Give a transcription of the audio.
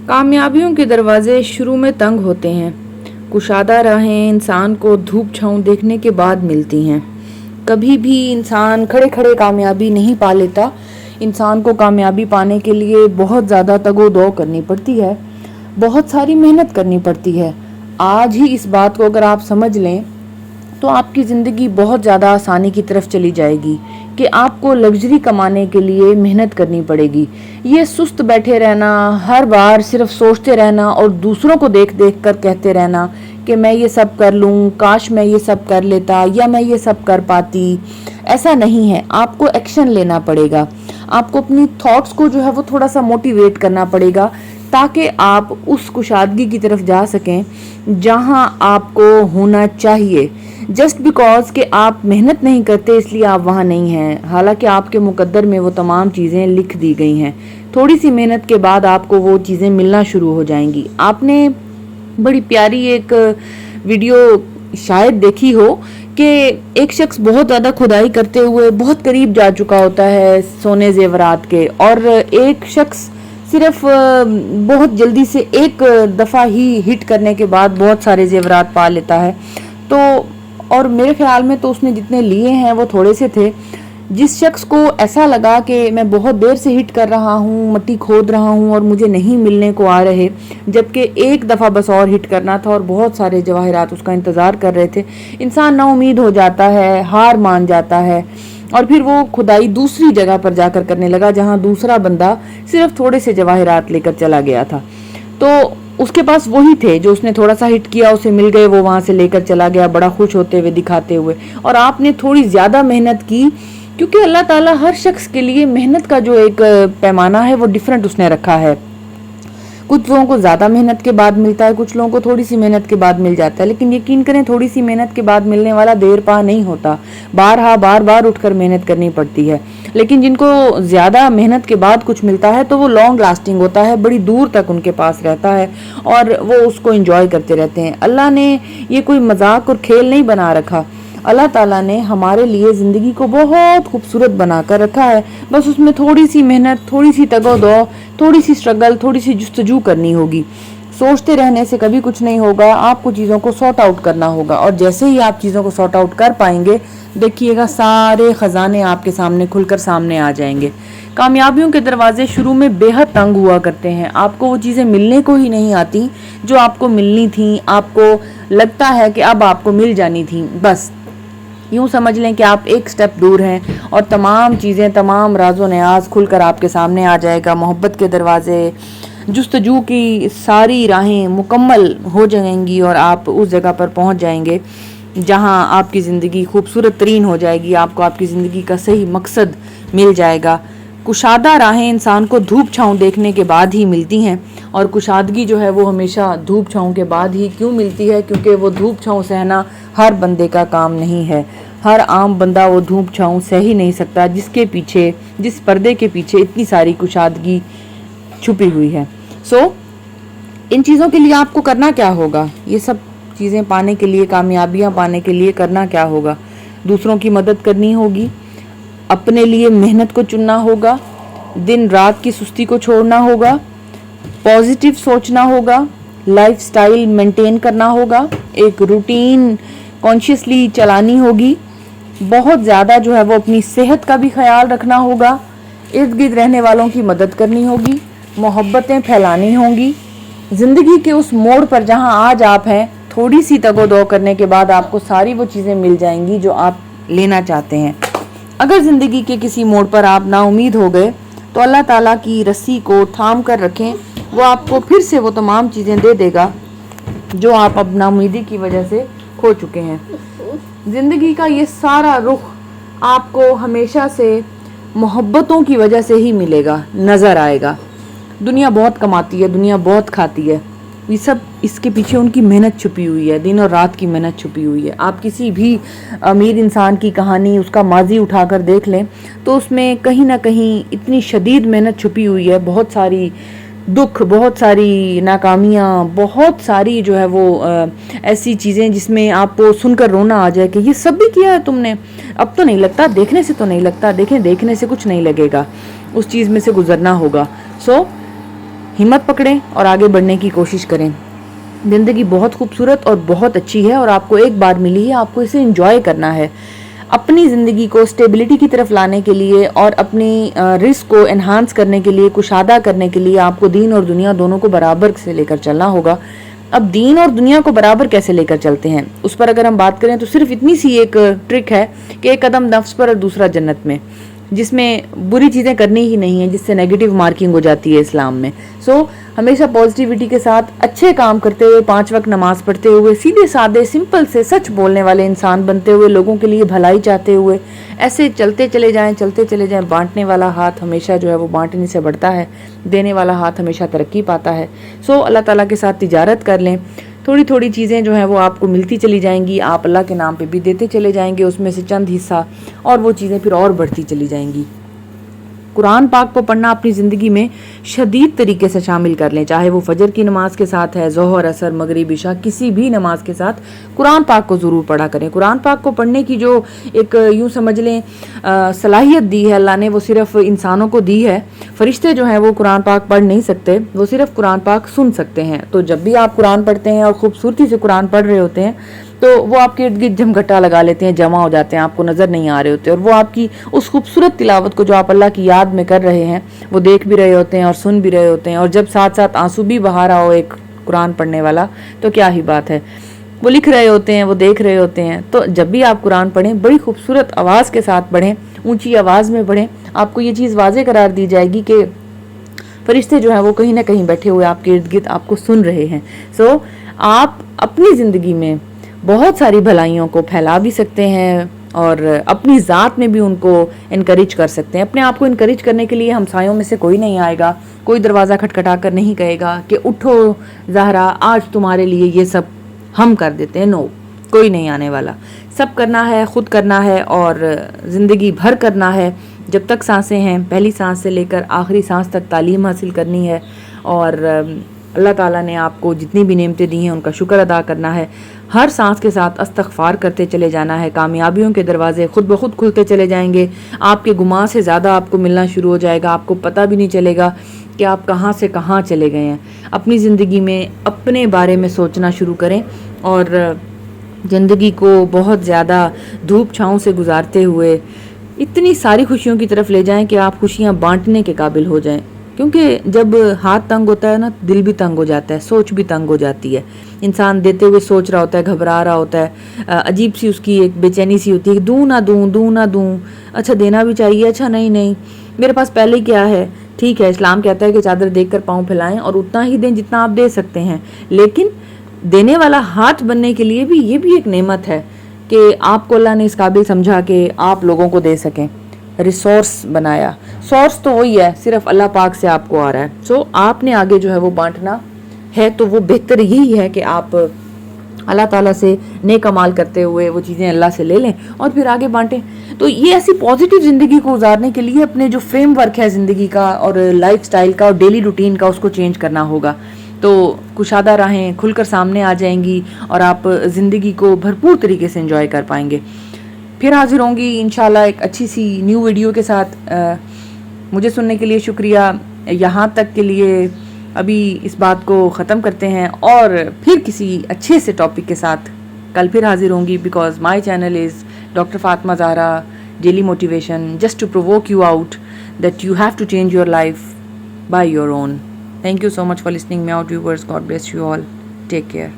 कामयाबियों के दरवाजे शुरू में तंग होते हैं। कुशादा राहें इंसान को धूप छांव देखने के बाद मिलती हैं। कभी भी इंसान खड़े खड़े कामयाबी नहीं पा लेता। इंसान को कामयाबी पाने के लिए बहुत ज़्यादा तगो-दो करनी पड़ती है, बहुत सारी मेहनत करनी पड़ती है। आज ही इस बात को अगर आप समझ लें तो आपकी ज़िंदगी बहुत ज़्यादा आसानी की तरफ चली जाएगी कि आपको लग्जरी कमाने के लिए मेहनत करनी पड़ेगी। ये सुस्त बैठे रहना, हर बार सिर्फ सोचते रहना और दूसरों को देख देख कर कहते रहना कि मैं ये सब कर लूँ, काश मैं ये सब कर लेता या मैं ये सब कर पाती, ऐसा नहीं है। आपको एक्शन लेना पड़ेगा। आपको अपनी थॉट्स को जो है वो थोड़ा सा मोटिवेट करना पड़ेगा ताकि आप उस कुशादगी की तरफ जा सकें जहां आपको होना चाहिए। जस्ट बिकॉज कि आप मेहनत नहीं करते इसलिए आप वहां नहीं हैं। हालांकि आपके मुकद्दर में वो तमाम चीज़ें लिख दी गई हैं। थोड़ी सी मेहनत के बाद आपको वो चीज़ें मिलना शुरू हो जाएंगी। आपने बड़ी प्यारी एक वीडियो शायद देखी हो कि एक शख्स बहुत ज़्यादा खुदाई करते हुए बहुत करीब जा चुका होता है सोने जेवरात के, और एक शख्स सिर्फ बहुत जल्दी से एक दफ़ा ही हिट करने के बाद बहुत सारे जेवरात पा लेता है। तो और मेरे ख्याल में तो उसने जितने लिए हैं वो थोड़े से थे। जिस शख्स को ऐसा लगा कि मैं बहुत देर से हिट कर रहा हूँ, मट्टी खोद रहा हूँ और मुझे नहीं मिलने को आ रहे, जबकि एक दफ़ा बस और हिट करना था और बहुत सारे जवाहरात उसका इंतज़ार कर रहे थे, इंसान ना उम्मीद हो जाता है, हार मान जाता है और फिर वो खुदाई दूसरी जगह पर जाकर करने लगा जहाँ दूसरा बंदा सिर्फ थोड़े से जवाहरात लेकर चला गया था। तो उसके पास वही थे जो उसने थोड़ा सा हिट किया, उसे मिल गए, वो वहां से लेकर चला गया बड़ा खुश होते हुए, दिखाते हुए। और आपने थोड़ी ज्यादा मेहनत की, क्योंकि अल्लाह ताला हर शख्स के लिए मेहनत का जो एक पैमाना है वो डिफरेंट उसने रखा है। कुछ लोगों को ज़्यादा मेहनत के बाद मिलता है, कुछ लोगों को थोड़ी सी मेहनत के बाद मिल जाता है। लेकिन यकीन करें थोड़ी सी मेहनत के बाद मिलने वाला देर पा नहीं होता, बार बार उठकर मेहनत करनी पड़ती है। लेकिन जिनको ज़्यादा मेहनत के बाद कुछ मिलता है तो वो लॉन्ग लास्टिंग होता है, बड़ी दूर तक उनके पास रहता है और वो उसको एंजॉय करते रहते हैं। अल्लाह ने ये कोई मजाक और खेल नहीं बना रखा। अल्लाह ताला ने हमारे लिए ज़िंदगी को बहुत खूबसूरत बनाकर रखा है। बस उसमें थोड़ी सी मेहनत, थोड़ी सी तगो-दो, थोड़ी सी स्ट्रगल, थोड़ी सी जुस्तजू करनी होगी। सोचते रहने से कभी कुछ नहीं होगा। आपको चीज़ों को सॉर्ट आउट करना होगा और जैसे ही आप चीज़ों को सॉर्ट आउट कर पाएंगे, देखिएगा सारे खजाने आपके सामने खुलकर सामने आ जाएंगे। कामयाबियों के दरवाजे शुरू में बेहद तंग हुआ करते हैं। आपको वो चीज़ें मिलने को ही नहीं आती जो आपको मिलनी थी। आपको लगता है कि अब आपको मिल जानी थी। बस यूँ समझ लें कि आप एक स्टेप दूर हैं और तमाम चीज़ें, तमाम राज़ो न्याज खुलकर आपके सामने आ जाएगा। मोहब्बत के दरवाजे, जुस्तजू की सारी राहें मुकम्मल हो जाएंगी और आप उस जगह पर पहुंच जाएंगे जहां आपकी ज़िंदगी खूबसूरत तरीन हो जाएगी। आपको आपकी ज़िंदगी का सही मकसद मिल जाएगा। कुशादा राहें इंसान को धूप छाँव देखने के बाद ही मिलती हैं, और कुशादगी जो है वो हमेशा धूप छाँव के बाद ही क्यों मिलती है? क्योंकि वो धूप छाँव सहना हर बंदे का काम नहीं है। हर आम बंदा वो धूप छाँव सह ही नहीं सकता जिसके पीछे, जिस पर्दे के पीछे इतनी सारी कुशादगी छुपी हुई है। इन चीज़ों के लिए आपको करना क्या होगा? ये सब चीज़ें पाने के लिए, कामयाबियाँ पाने के लिए करना क्या होगा? दूसरों की मदद करनी होगी, अपने लिए मेहनत को चुनना होगा, दिन रात की सुस्ती को छोड़ना होगा, पॉजिटिव सोचना होगा, लाइफस्टाइल मेंटेन करना होगा, एक रूटीन कॉन्शियसली चलानी होगी, बहुत ज़्यादा जो है वो अपनी सेहत का भी ख्याल रखना होगा, इर्द गिर्द रहने वालों की मदद करनी होगी, मोहब्बतें फैलानी होंगी। ज़िंदगी के उस मोड़ पर जहां आज आप हैं, थोड़ी सी तगो-दो करने के बाद आपको सारी वो चीज़ें मिल जाएंगी जो आप लेना चाहते हैं। अगर ज़िंदगी के किसी मोड़ पर आप नाउमीद हो गए तो अल्लाह ताला की रस्सी को थाम कर रखें, वो आपको फिर से वो तमाम चीज़ें दे देगा जो आप अब नाउमीदी की वजह से खो चुके हैं। ज़िंदगी का ये सारा रुख आपको हमेशा से मोहब्बतों की वजह से ही मिलेगा, नज़र आएगा। दुनिया बहुत कमाती है, दुनिया बहुत खाती है, ये सब इसके पीछे उनकी मेहनत छुपी हुई है, दिन और रात की मेहनत छुपी हुई है। आप किसी भी अमीर इंसान की कहानी, उसका माजी उठाकर देख लें तो उसमें कहीं ना कहीं इतनी शदीद मेहनत छुपी हुई है, बहुत सारी दुख, बहुत सारी नाकामियाँ, बहुत सारी जो है वो ऐसी चीज़ें जिसमें आपको सुनकर रोना आ जाए कि ये सब भी किया है तुमने। अब तो नहीं लगता, देखने से तो नहीं लगता, देखने से कुछ नहीं लगेगा, उस चीज़ में से गुजरना होगा। हिम्मत पकड़ें और आगे बढ़ने की कोशिश करें। ज़िंदगी बहुत खूबसूरत और बहुत अच्छी है और आपको एक बार मिली है, आपको इसे एंजॉय करना है। अपनी ज़िंदगी को स्टेबिलिटी की तरफ लाने के लिए और अपनी रिस्क को एनहांस करने के लिए, कुशादा करने के लिए आपको दीन और दुनिया दोनों को बराबर से लेकर चलना होगा। अब दीन और दुनिया को बराबर कैसे लेकर चलते हैं, उस पर अगर हम बात करें तो सिर्फ इतनी सी एक ट्रिक है कि एक कदम नफ्स पर और दूसरा जन्नत में, जिसमें बुरी चीज़ें करनी ही नहीं है, जिससे नेगेटिव मार्किंग हो जाती है इस्लाम में। सो हमेशा पॉजिटिविटी के साथ अच्छे काम करते हुए, 5 वक्त नमाज पढ़ते हुए, सीधे साधे सिंपल से सच बोलने वाले इंसान बनते हुए, लोगों के लिए भलाई चाहते हुए ऐसे चलते चले जाएं। बांटने वाला हाथ हमेशा जो है वो बांटने से बढ़ता है, देने वाला हाथ हमेशा तरक्की पाता है। सो अल्लाह ताला के साथ तिजारत कर लें, थोड़ी थोड़ी चीज़ें जो हैं वो आपको मिलती चली जाएंगी, आप अल्लाह के नाम पे भी देते चले जाएंगे उसमें से चंद हिस्सा, और वो चीज़ें फिर और बढ़ती चली जाएंगी। कुरान पाक को पढ़ना अपनी ज़िंदगी में शदीद तरीके से शामिल कर लें, चाहे वो फजर की नमाज के साथ है, ज़ोहर, असर, मगरिब, इशा, किसी भी नमाज के साथ कुरान पाक को ज़रूर पढ़ा करें। कुरान पाक को पढ़ने की जो एक यूँ समझ लें सलाहियत दी है अल्लाह ने, वो सिर्फ इंसानों को दी है। फरिश्ते जो हैं वो कुरान पाक पढ़ नहीं सकते, वो सिर्फ कुरान पाक सुन सकते हैं। तो जब भी आप कुरान पढ़ते हैं और खूबसूरती से कुरान पढ़ रहे होते हैं तो वो आपके इर्द गिर्द झमघटा लगा लेते हैं, जमा हो जाते हैं, आपको नज़र नहीं आ रहे होते, और वो आपकी उस खूबसूरत तिलावत को जो आप अल्लाह की याद में कर रहे हैं वो देख भी रहे होते हैं और सुन भी रहे होते हैं। और जब साथ साथ आंसू भी बहा रहा हो एक कुरान पढ़ने वाला तो क्या ही बात है, वो लिख रहे होते हैं, वो देख रहे होते हैं। तो जब भी आप कुरान पढ़ें बड़ी खूबसूरत आवाज़ के साथ पढ़ें, ऊंची आवाज़ में पढ़ें। आपको ये चीज़ वाज़े करार दी जाएगी कि फरिश्ते जो हैं वो कहीं ना कहीं बैठे हुए आपके इर्द गिर्द आपको सुन रहे हैं। सो आप अपनी ज़िंदगी में बहुत सारी भलाइयों को फैला भी सकते हैं और अपनी ज़ात में भी उनको इनकरेज कर सकते हैं। अपने आप को इनकरेज करने के लिए हमसायों में से कोई नहीं आएगा, कोई दरवाज़ा खटखटा कर नहीं कहेगा कि उठो ज़हरा आज तुम्हारे लिए ये सब हम कर देते हैं। नो, कोई नहीं आने वाला। सब करना है, खुद करना है और ज़िंदगी भर करना है। जब तक सांसें हैं, पहली सांस से लेकर आखिरी सांस तक तालीम हासिल करनी है और अल्लाह ताला ने आपको जितनी भी नेमतें दी हैं उनका शुक्र अदा करना है। हर सांस के साथ इस्तग़फ़ार करते चले जाना है। कामयाबियों के दरवाजे खुद ब खुद खुलते चले जाएंगे। आपके गुमां से ज़्यादा आपको मिलना शुरू हो जाएगा, आपको पता भी नहीं चलेगा कि आप कहाँ से कहाँ चले गए हैं। अपनी ज़िंदगी में अपने बारे में सोचना शुरू करें और ज़िंदगी को बहुत ज़्यादा धूप छाँव से गुजारते हुए इतनी सारी खुशियों की तरफ ले जाएं कि आप खुशियाँ बांटने के काबिल हो जाएं। क्योंकि जब हाथ तंग होता है ना, दिल भी तंग हो जाता है, सोच भी तंग हो जाती है। इंसान देते हुए सोच रहा होता है, घबरा रहा होता है, अजीब सी उसकी एक बेचैनी सी होती है, दूँ ना दूँ, अच्छा देना भी चाहिए, अच्छा नहीं मेरे पास पहले ही क्या है। ठीक है, इस्लाम कहता है कि चादर देखकर पाँव फैलाएं और उतना ही दें जितना आप दे सकते हैं, लेकिन देने वाला हाथ बनने के लिए भी ये भी एक नेमत है कि आपको अल्लाह ने इस काबिल समझा कि आप लोगों को दे सकें। रिसोर्स बनाया, सोर्स तो वही है, सिर्फ अल्लाह पाक से आपको आ रहा है। सो आपने आगे जो है वो बांटना है, तो वो बेहतर यही है कि आप अल्लाह ताला से नेक अमाल करते हुए वो चीज़ें अल्लाह से ले लें और फिर आगे बांटें। तो ये ऐसी पॉजिटिव ज़िंदगी को गुजारने के लिए अपने जो फ्रेमवर्क है ज़िंदगी का और लाइफ स्टाइल का और डेली रूटीन का, उसको चेंज करना होगा। तो कुशादा राहें खुलकर सामने आ जाएंगी और आप ज़िंदगी को भरपूर तरीके से एंजॉय कर पाएंगे। फिर हाजिर होंगी इंशाल्लाह एक अच्छी सी न्यू वीडियो के साथ। मुझे सुनने के लिए शुक्रिया। यहाँ तक के लिए अभी इस बात को ख़त्म करते हैं और फिर किसी अच्छे से टॉपिक के साथ कल फिर हाजिर होंगी। Because my channel is doctor Fatima Zahra daily motivation, just to provoke you out that you have to change your life by your own. Thank you so much for listening me out, viewers. God bless you all. Take care.